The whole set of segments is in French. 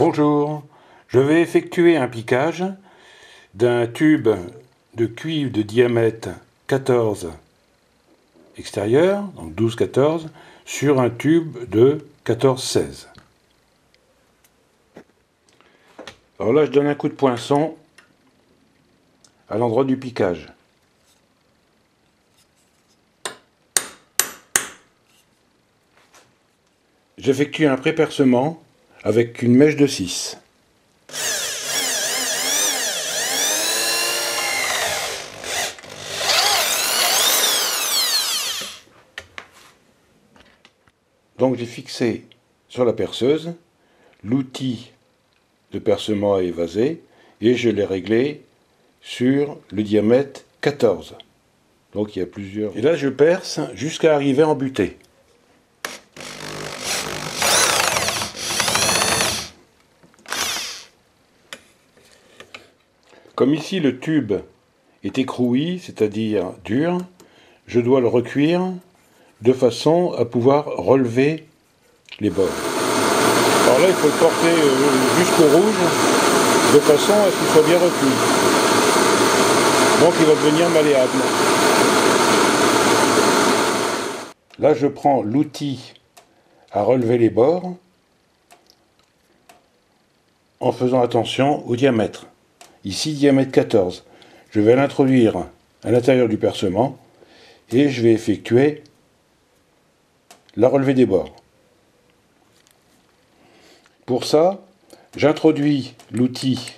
Bonjour, je vais effectuer un piquage d'un tube de cuivre de diamètre 14 extérieur, donc 12-14, sur un tube de 14-16. Alors là, je donne un coup de poinçon à l'endroit du piquage. J'effectue un pré-percement avec une mèche de 6. Donc j'ai fixé sur la perceuse l'outil de percement à évaser et je l'ai réglé sur le diamètre 14. Donc il y a plusieurs. Et là je perce jusqu'à arriver en butée. Comme ici le tube est écroui, c'est-à-dire dur, je dois le recuire de façon à pouvoir relever les bords. Alors là, il faut le porter jusqu'au rouge, de façon à ce qu'il soit bien recuit. Donc il va devenir malléable. Là, je prends l'outil à relever les bords, en faisant attention au diamètre. Ici, diamètre 14. Je vais l'introduire à l'intérieur du percement et je vais effectuer la relevée des bords. Pour ça, j'introduis l'outil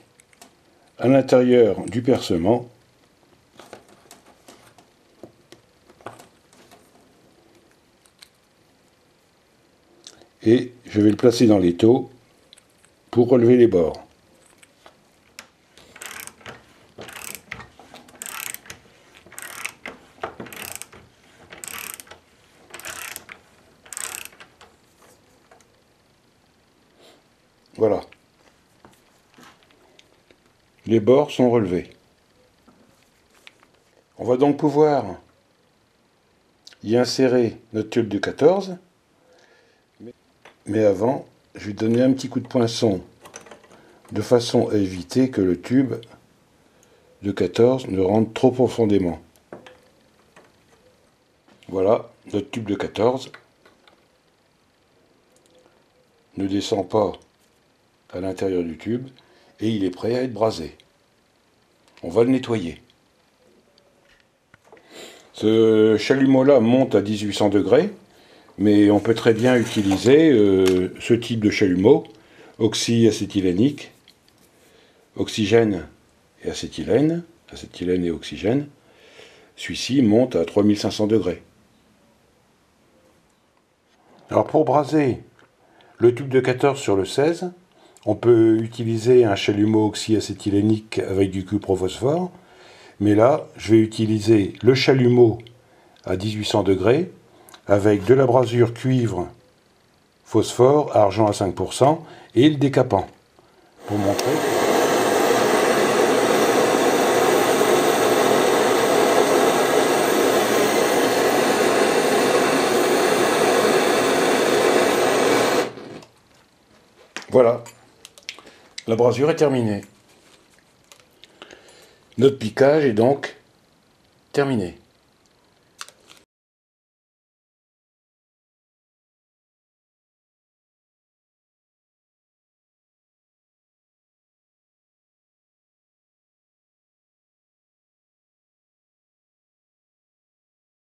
à l'intérieur du percement et je vais le placer dans l'étau pour relever les bords. Voilà. Les bords sont relevés. On va donc pouvoir y insérer notre tube de 14. Mais avant, je vais donner un petit coup de poinçon de façon à éviter que le tube de 14 ne rentre trop profondément. Voilà, notre tube de 14 ne descend pas à l'intérieur du tube et il est prêt à être brasé. On va le nettoyer. Ce chalumeau-là monte à 1800 degrés, mais on peut très bien utiliser ce type de chalumeau, oxyacétylénique, oxygène et acétylène, acétylène et oxygène. Celui-ci monte à 3500 degrés. Alors pour braser le tube de 14 sur le 16, on peut utiliser un chalumeau oxyacétylénique avec du cuprophosphore, mais là, je vais utiliser le chalumeau à 1800 degrés avec de la brasure cuivre, phosphore, argent à 5% et le décapant pour montrer. Voilà, la brasure est terminée. Notre piquage est donc terminé.